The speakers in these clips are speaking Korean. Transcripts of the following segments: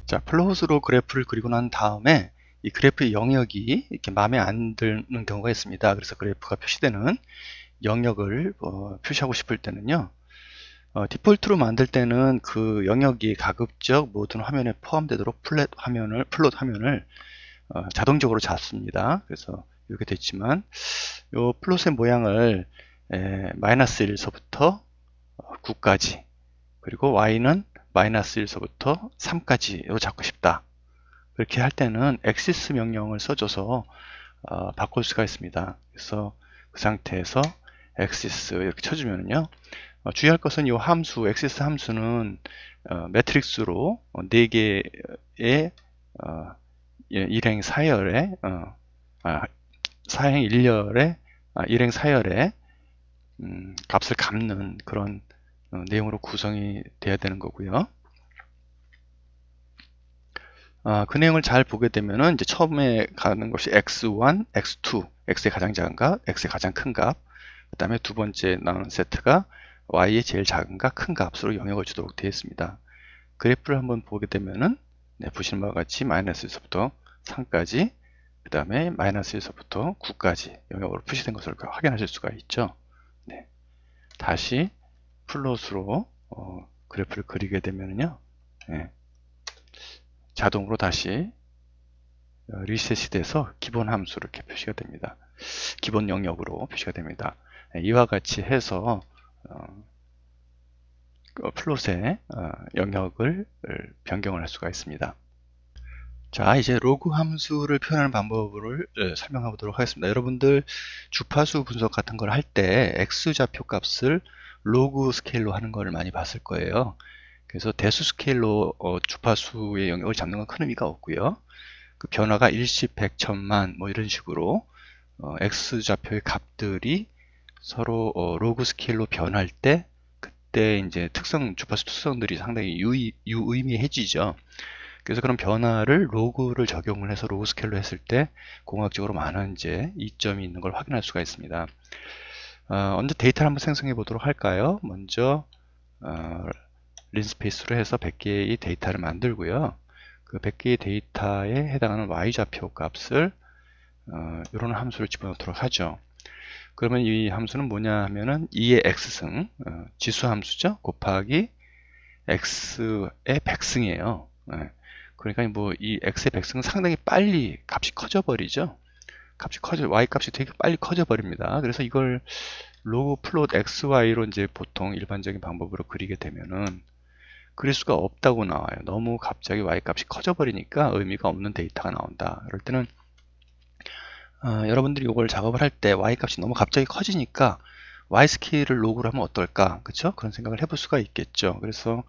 자, 플롯으로 그래프를 그리고 난 다음에 이 그래프의 영역이 이렇게 마음에 안 드는 경우가 있습니다. 그래서 그래프가 표시되는 영역을 표시하고 싶을 때는요. 디폴트로 만들 때는 그 영역이 가급적 모든 화면에 포함되도록 플롯 화면을 자동적으로 잡습니다. 그래서 이렇게 됐지만 이 플롯의 모양을 마이너스 1서부터 9까지 그리고 y는 마이너스 1서부터 3까지로 잡고 싶다. 그렇게 할 때는 엑시스 명령을 써줘서 바꿀 수가 있습니다. 그래서 그 상태에서 엑시스 이렇게 쳐주면요. 주의할 것은 이 함수, 엑시스 함수는 매트릭스로 4개의 일행 사열의 사행 일렬의 일행 사열의 값을 갚는 그런 내용으로 구성이 돼야 되는 거고요. 그 내용을 잘 보게 되면은 이제 처음에 가는 것이 x1, x2, x의 가장 작은 값, x의 가장 큰 값, 그 다음에 두 번째 나오는 세트가 y의 제일 작은 값, 큰 값으로 영역을 주도록 되어 있습니다. 그래프를 한번 보게 되면은 보시는 바와 같이 마이너스 1서부터 3까지, 그 다음에 마이너스 1서부터 9까지 영역으로 표시된 것을 확인하실 수가 있죠. 네. 다시 플롯으로 그래프를 그리게 되면요. 자동으로 다시 리셋이 돼서 기본 함수로 이렇게 표시가 됩니다. 기본 영역으로 표시가 됩니다. 이와 같이 해서 플롯의 영역을 변경을 할 수가 있습니다. 자, 이제 로그 함수를 표현하는 방법을 설명해 보도록 하겠습니다. 여러분들 주파수 분석 같은 걸 할 때 X좌표 값을 로그 스케일로 하는 걸 많이 봤을 거예요. 그래서 대수 스케일로 주파수의 영역을 잡는 건 큰 의미가 없고요. 그 변화가 일십, 백, 천만 뭐 이런 식으로 X좌표의 값들이 서로 로그 스케일로 변할 때 그때 이제 주파수 특성들이 상당히 유의미해지죠. 그래서 그런 변화를 로그를 적용을 해서 로그 스케일로 했을 때 공학적으로 많은 이제 이점이 있는 걸 확인할 수가 있습니다. 먼저 데이터를 한번 생성해 보도록 할까요? 먼저 린스페이스로 해서 100개의 데이터를 만들고요. 그 100개의 데이터에 해당하는 y좌표 값을 이런 함수를 집어넣도록 하죠. 그러면 이 함수는 뭐냐 하면은 2의 x승, 지수 함수죠. 곱하기 x의 백승이에요. 그러니까 뭐 이 x의 백승은 상당히 빨리 값이 커져 버리죠. y 값이 되게 빨리 커져 버립니다. 그래서 이걸 로그 플롯 xy로 이제 보통 일반적인 방법으로 그리게 되면은 그릴 수가 없다고 나와요. 너무 갑자기 y 값이 커져 버리니까 의미가 없는 데이터가 나온다. 그럴 때는 여러분들이 이걸 작업을 할 때 y 값이 너무 갑자기 커지니까 y 스케일을 로그로 하면 어떨까? 그쵸? 그런 생각을 해볼 수가 있겠죠. 그래서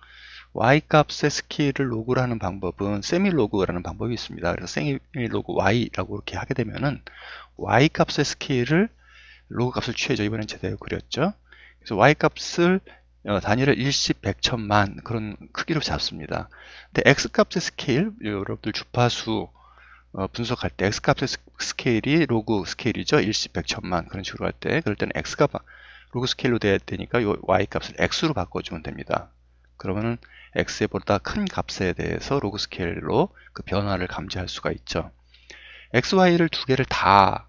y 값의 스케일을 로그로 하는 방법은 세미로그라는 방법이 있습니다. 그래서 세미로그 y라고 이렇게 하게 되면은 y 값의 스케일을 로그 값을 취해서 이번엔 제대로 그렸죠. 그래서 y 값을 단위를 일십, 백, 천만 그런 크기로 잡습니다. 근데 x 값의 스케일, 여러분들 주파수 분석할 때 x 값의 스케일이 로그 스케일이죠. 일십, 백, 천만 그런 식으로 할 때 그럴 때는 x가 로그 스케일로 돼야 되니까 이 y 값을 x로 바꿔주면 됩니다. 그러면은 x보다 큰 값에 대해서 로그 스케일로 그 변화를 감지할 수가 있죠. x, y를 두 개를 다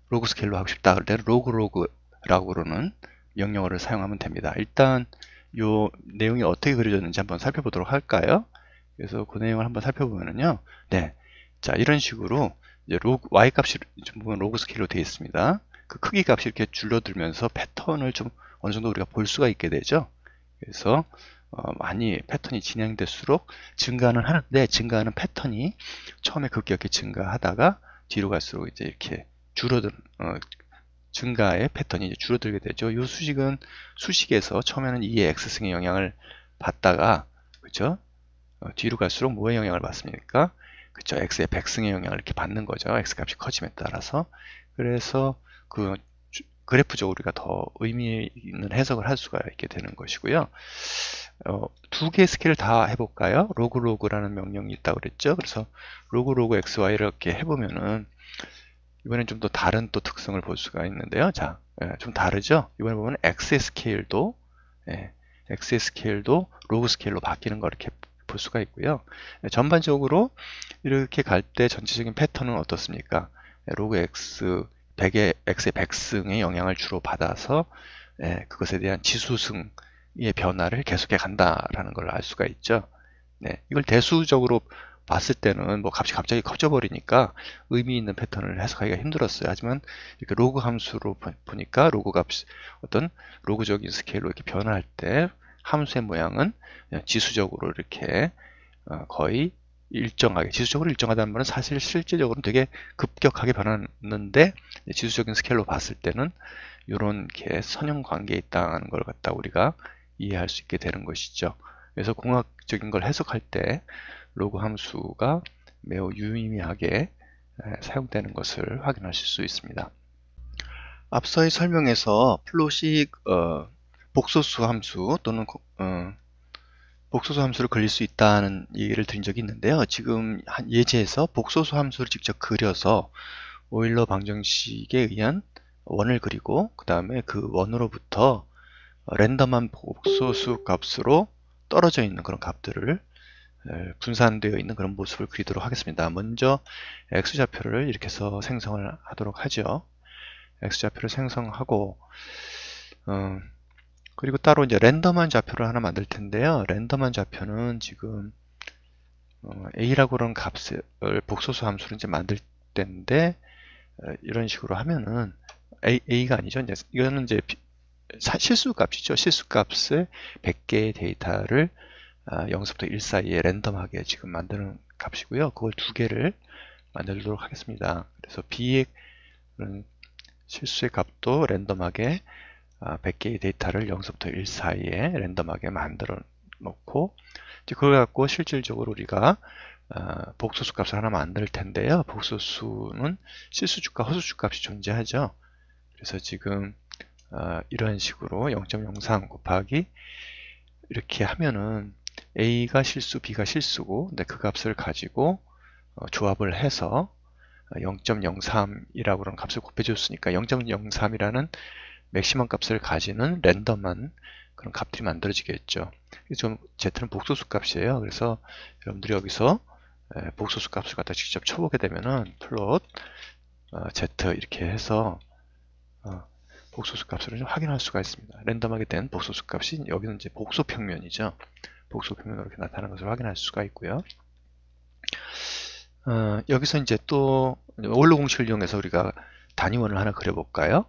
로그 스케일로 하고 싶다 그럴 때는 로그라고는 명령어를 사용하면 됩니다. 일단 이 내용이 어떻게 그려졌는지 한번 살펴보도록 할까요? 그래서 그 내용을 한번 살펴보면요. 네. 자, 이런 식으로 이제 y 값이 보면 로그 스케일로 되어 있습니다. 그 크기 값이 이렇게 줄어들면서 패턴을 좀 어느 정도 우리가 볼 수가 있게 되죠. 그래서 많이 패턴이 진행될수록 증가는 하는데 증가하는 패턴이 처음에 급격히 증가하다가 뒤로 갈수록 이제 이렇게 증가의 패턴이 이제 줄어들게 되죠. 이 수식은 수식에서 처음에는 2의 x승의 영향을 받다가 그죠? 뒤로 갈수록 뭐의 영향을 받습니까? 그쵸? x의 백승의 영향을 이렇게 받는 거죠. x 값이 커짐에 따라서. 그래서 그 그래프적으로 우리가 더 의미 있는 해석을 할 수가 있게 되는 것이고요. 두 개의 스케일을 다 해볼까요? 로그라는 명령이 있다고 그랬죠. 그래서 로그 xy 이렇게 해보면은 이번엔 좀 더 다른 또 특성을 볼 수가 있는데요. 자, 좀 다르죠? 이번에 보면 x의 스케일도 로그 스케일로 바뀌는 걸 이렇게 볼 수가 있고요. 전반적으로 이렇게 갈 때 전체적인 패턴은 어떻습니까? 로그 x 100의 x의 백승의 영향을 주로 받아서 그것에 대한 지수승의 변화를 계속해 간다라는 걸 알 수가 있죠. 네, 이걸 대수적으로 봤을 때는 뭐 값이 갑자기 커져버리니까 의미 있는 패턴을 해석하기가 힘들었어요. 하지만 이렇게 로그 함수로 보니까 로그 값이 어떤 로그적인 스케일로 이렇게 변화할 때 함수의 모양은 지수적으로 이렇게 거의 일정하게, 지수적으로 일정하다는 말은 사실 실제적으로는 되게 급격하게 변하는데 지수적인 스케일로 봤을 때는 이런 게 선형 관계에 있다는 걸 갖다 우리가 이해할 수 있게 되는 것이죠. 그래서 공학적인 걸 해석할 때 로그 함수가 매우 유의미하게 사용되는 것을 확인하실 수 있습니다. 앞서의 설명에서 플롯이 복소수 함수 또는 복소수 함수를 그릴 수 있다는 얘기를 드린 적이 있는데요. 지금 예제에서 복소수 함수를 직접 그려서 오일러 방정식에 의한 원을 그리고 그 다음에 그 원으로부터 랜덤한 복소수 값으로 떨어져 있는 그런 값들을 분산되어 있는 그런 모습을 그리도록 하겠습니다. 먼저 x좌표를 이렇게 해서 생성을 하도록 하죠. x좌표를 생성하고 그리고 따로 이제 랜덤한 좌표를 하나 만들 텐데요. 랜덤한 좌표는 지금 a라고 하는 값을 복소수 함수를 이제 만들 때인데 이런 식으로 하면은 a가 아니죠. 이거는 이제 실수 값이죠. 실수 값을 100개의 데이터를 0서부터 1 사이에 랜덤하게 지금 만드는 값이고요. 그걸 두 개를 만들도록 하겠습니다. 그래서 b의 실수의 값도 랜덤하게 100개의 데이터를 0서부터 1 사이에 랜덤하게 만들어 놓고 이제 그걸 갖고 실질적으로 우리가 복소수 값을 하나 만들 텐데요. 복소수는 실수값과 허수값이 존재하죠. 그래서 지금 이런 식으로 0.03 곱하기 이렇게 하면은 A가 실수, B가 실수고 근데 그 값을 가지고 조합을 해서 0.03이라고 하는 값을 곱해줬으니까 0.03이라는 맥시멈 값을 가지는 랜덤한 그런 값들이 만들어지겠죠. 좀 Z는 복소수 값이에요. 그래서 여러분들이 여기서 복소수 값을 갖다 직접 쳐보게 되면은 플롯 Z 이렇게 해서 복소수 값을 확인할 수가 있습니다. 랜덤하게 된 복소수 값이 여기는 이제 복소 평면이죠. 복소 평면으로 이렇게 나타나는 것을 확인할 수가 있고요. 여기서 이제 또 오일러 공식을 이용해서 우리가 단위원을 하나 그려볼까요?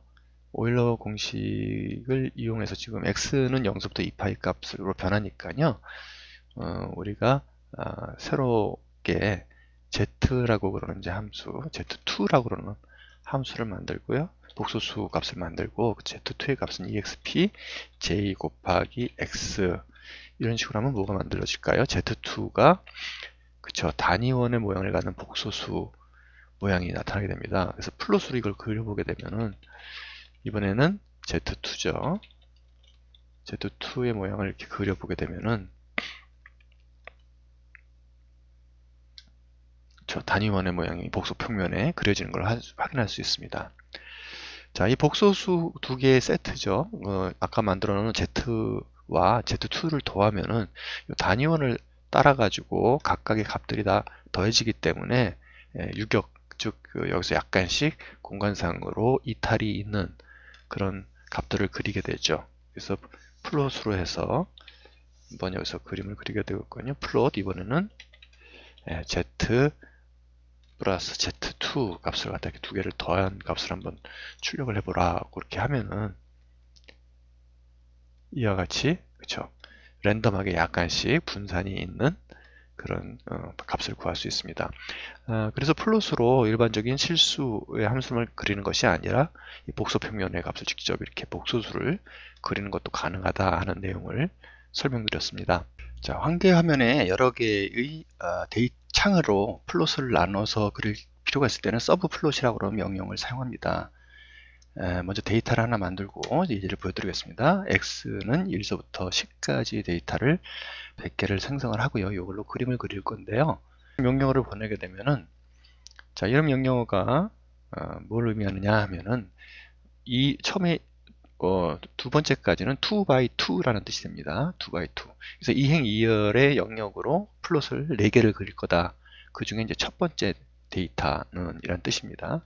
오일러 공식을 이용해서 지금 x는 0서부터 2파이 값으로 변하니까요. 우리가 새롭게 z라고 그러는 이제 함수, z2라고 그러는 함수를 만들고요. 복소수 값을 만들고 z2의 값은 exp j 곱하기 x 이런 식으로 하면 뭐가 만들어질까요? z2가 그쵸 단위원의 모양을 갖는 복소수 모양이 나타나게 됩니다. 그래서 플롯으로 이걸 그려보게 되면은 이번에는 z2죠. z2의 모양을 이렇게 그려보게 되면은 저 단위원의 모양이 복소 평면에 그려지는 걸 확인할 수 있습니다. 자, 이 복소수 두 개의 세트죠. 아까 만들어 놓은 z와 z2를 더하면은 단위원을 따라 가지고 각각의 값들이 다 더해지기 때문에 유격 즉 여기서 약간씩 공간상으로 이탈이 있는 그런 값들을 그리게 되죠. 그래서 플롯으로 해서 한번 여기서 그림을 그리게 되었거든요. 플롯 이번에는 z 플러스 z2 값을 갖다 두 개를 더한 값을 한번 출력을 해보라. 그렇게 하면은 이와 같이 그쵸 랜덤하게 약간씩 분산이 있는 그런 값을 구할 수 있습니다. 그래서 플롯으로 일반적인 실수의 함수를 그리는 것이 아니라 이 복소 평면의 값을 직접 이렇게 복소수를 그리는 것도 가능하다 하는 내용을 설명드렸습니다. 자, 환기 화면에 여러 개의 창으로 플롯을 나눠서 그릴 필요가 있을 때는 서브 플롯이라고 하는 명령을 사용합니다. 먼저 데이터를 하나 만들고 예제를 보여드리겠습니다. x는 1서부터 10까지 데이터를 100개를 생성을 하고요. 이걸로 그림을 그릴 건데요. 명령어를 보내게 되면은 자, 이런 명령어가 뭘 의미하느냐 하면은 이 처음에 두 번째까지는 2x2라는 뜻이 됩니다. 2x2. 그래서 이행이열의 영역으로 플롯을 4개를 그릴 거다. 그 중에 이제 첫 번째 데이터는 이란 뜻입니다.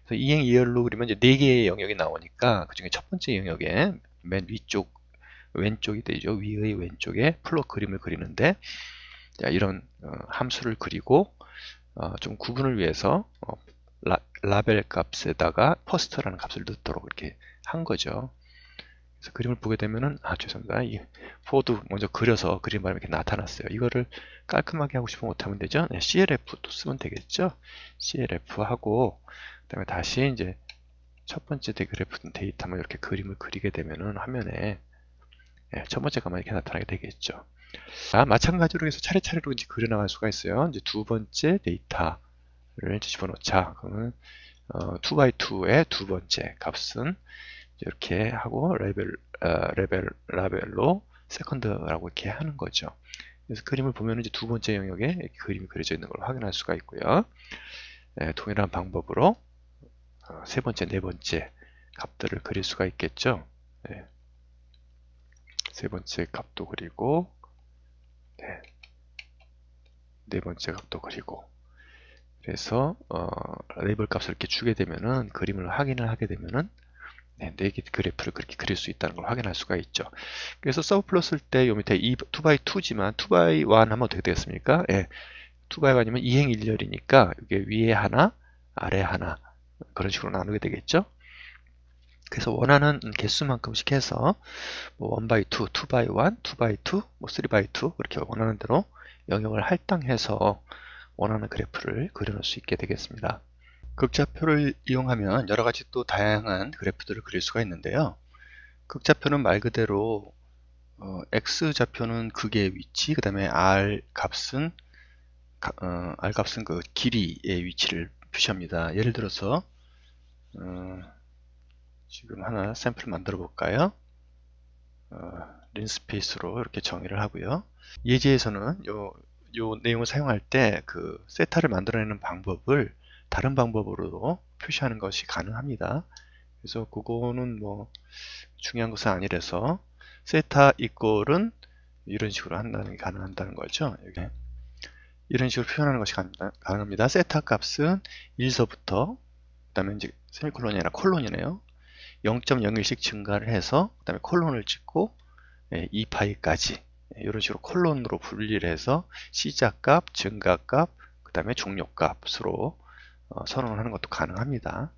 그래서 이행이열로 그리면 이제 4개의 영역이 나오니까 그 중에 첫 번째 영역에 맨 위쪽, 왼쪽이 되죠. 위의 왼쪽에 플롯 그림을 그리는데, 자, 이런 함수를 그리고 좀 구분을 위해서 라벨 값에다가 퍼스트라는 값을 넣도록 이렇게 한 거죠. 그래서 그림을 보게 되면은, 죄송합니다. 이 포도 먼저 그려서 그림 바람에 이렇게 나타났어요. 이거를 깔끔하게 하고 싶으면 어떻게 하면 되죠? 네, CLF 또 쓰면 되겠죠? CLF 하고, 그 다음에 다시 이제 첫 번째 그래프 데이터만 이렇게 그림을 그리게 되면은 화면에 첫 번째 값만 이렇게 나타나게 되겠죠. 마찬가지로 해서 차례차례로 이제 그려나갈 수가 있어요. 이제 두 번째 데이터를 집어넣자. 그러면 2x2의 두 번째 값은 이렇게 하고 라벨로 세컨드라고 이렇게 하는 거죠. 그래서 그림을 보면 이제 두 번째 영역에 이렇게 그림이 그려져 있는 걸 확인할 수가 있고요. 동일한 방법으로 세 번째, 네 번째 값들을 그릴 수가 있겠죠. 세 번째 값도 그리고, 네 번째 값도 그리고. 그래서 레이블 값을 이렇게 주게 되면은, 그림을 확인을 하게 되면은 4개 그래프를 그렇게 그릴 수 있다는 걸 확인할 수가 있죠. 그래서 서브 플롯을 때 요 밑에 2x2지만 2x1 하면 어떻게 되겠습니까? 2x1이면 이행일렬이니까 이게 위에 하나, 아래 하나 그런 식으로 나누게 되겠죠. 그래서 원하는 개수만큼씩 해서 뭐 1x2, 2x1, 2x2, 뭐 3x2 그렇게 원하는 대로 영역을 할당해서 원하는 그래프를 그려놓을 수 있게 되겠습니다. 극좌표를 이용하면 여러가지 또 다양한 그래프들을 그릴 수가 있는데요. 극좌표는 말 그대로 X좌표는 극의 위치, 그 다음에 R값은 그 길이의 위치를 표시합니다. 예를 들어서 지금 하나 샘플 만들어 볼까요? 린스페이스로 이렇게 정의를 하고요. 예제에서는 요 내용을 사용할 때 그 세타를 만들어내는 방법을 다른 방법으로도 표시하는 것이 가능합니다. 그래서 그거는 뭐 중요한 것은 아니라서 세타 이꼴은 이런 식으로 한다는 게 가능하다는 거죠. 여기 이런 식으로 표현하는 것이 가능합니다. 세타 값은 1서부터 그 다음에 이제 세미콜론이 아니라 콜론이네요. 0.01씩 증가를 해서 그 다음에 콜론을 찍고 2파이까지 이런 식으로 콜론으로 분리를 해서 시작값, 증가값, 그 다음에 종료값으로 선언을 하는 것도 가능합니다.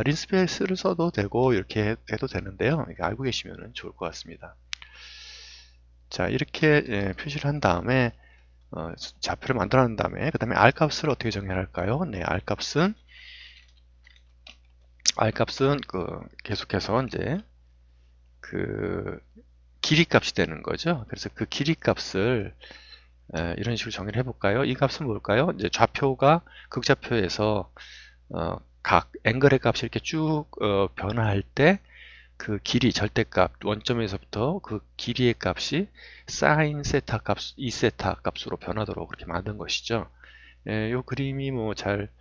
린스페이스를 써도 되고 이렇게 해도 되는데요. 이게 알고 계시면 좋을 것 같습니다. 자, 이렇게 표시를 한 다음에 좌표를 만들어 낸 다음에 그 다음에 R값을 어떻게 정의해야 할까요? 네, R값은 계속해서 이제 그 길이 값이 되는 거죠. 그래서 그 길이 값을 이런 식으로 정의를 해볼까요? 이 값은 뭘까요? 이제 좌표가 극좌표에서 각 앵글의 값이 이렇게 쭉 변화할 때 그 길이 절대값 원점에서부터 그 길이의 값이 사인 세타 값, 2세타 값으로 변하도록 그렇게 만든 것이죠. 이 그림이 뭐 잘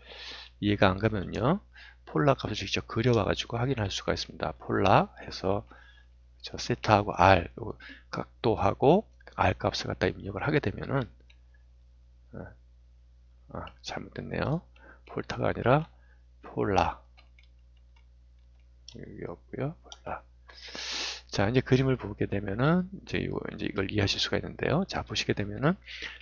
이해가 안 가면요, 폴라 값을 직접 그려와 가지고 확인할 수가 있습니다. 폴라 해서 저 세타하고 R 각도하고 R 값을 갖다 입력을 하게 되면은 잘못됐네요. 폴타가 아니라 폴라 여기였고요. 폴라. 자, 이제 그림을 보게 되면은 이제 이걸 이해하실 수가 있는데요. 자, 보시게 되면은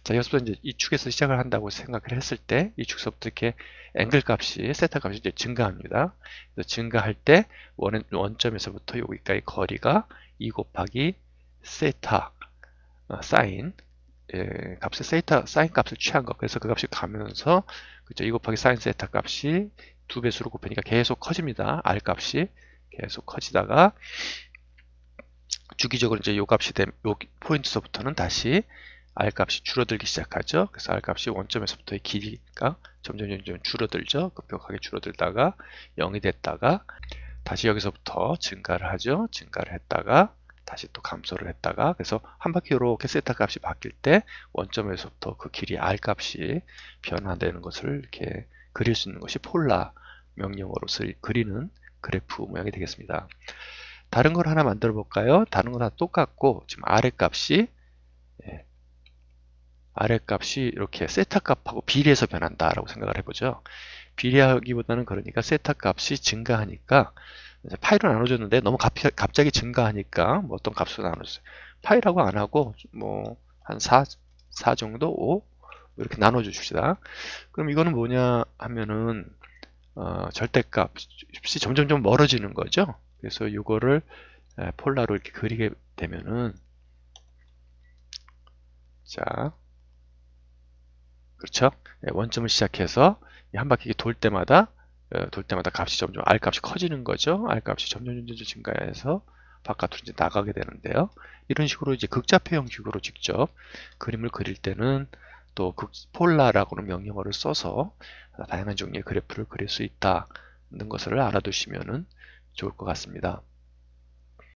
자, 여기서부터 이제 이 축에서 시작을 한다고 생각을 했을 때 이 축서부터 이렇게 앵글 값이 세타 값이 이제 증가합니다. 그래서 증가할 때 원점에서부터 여기까지 거리가 2 곱하기 세타 사인 값의 사인 값을 취한 것. 그래서 그 값이 가면서 그죠? 2 곱하기 사인 세타 값이 2배수로 곱하니까 계속 커집니다. R 값이 계속 커지다가 주기적으로 이제 요 값이 요 포인트서부터는 다시 R 값이 줄어들기 시작하죠. 그래서 R 값이 원점에서부터의 길이가 점점 줄어들죠. 급격하게 줄어들다가 0이 됐다가 다시 여기서부터 증가를 하죠. 증가를 했다가 다시 또 감소를 했다가 그래서 한 바퀴 이렇게 세타 값이 바뀔 때 원점에서부터 그 길이 R 값이 변화되는 것을 이렇게 그릴 수 있는 것이 폴라 명령어로 그리는 그래프 모양이 되겠습니다. 다른 걸 하나 만들어 볼까요? 다른 건 다 똑같고 지금 아랫값이 이렇게 세타 값하고 비례해서 변한다라고 생각을 해보죠. 비례하기보다는 그러니까 세타 값이 증가하니까 파이로 나눠줬는데 너무 갑자기 증가하니까 뭐 어떤 값으로 나눠줬어요. 파이라고 안 하고 뭐 한 4 정도 5 이렇게 나눠줍시다. 그럼 이거는 뭐냐 하면은 절대값이 점점 멀어지는 거죠. 그래서 이거를 폴라로 이렇게 그리게 되면은 자 그렇죠. 원점을 시작해서 한 바퀴 돌 때마다 값이 점점 R 값이 커지는 거죠. R 값이 점점 증가해서 바깥으로 이제 나가게 되는데요. 이런 식으로 이제 극좌표 형식으로 직접 그림을 그릴 때는 또 폴라라고 하는 명령어를 써서 다양한 종류의 그래프를 그릴 수 있다는 것을 알아두시면 좋을 것 같습니다.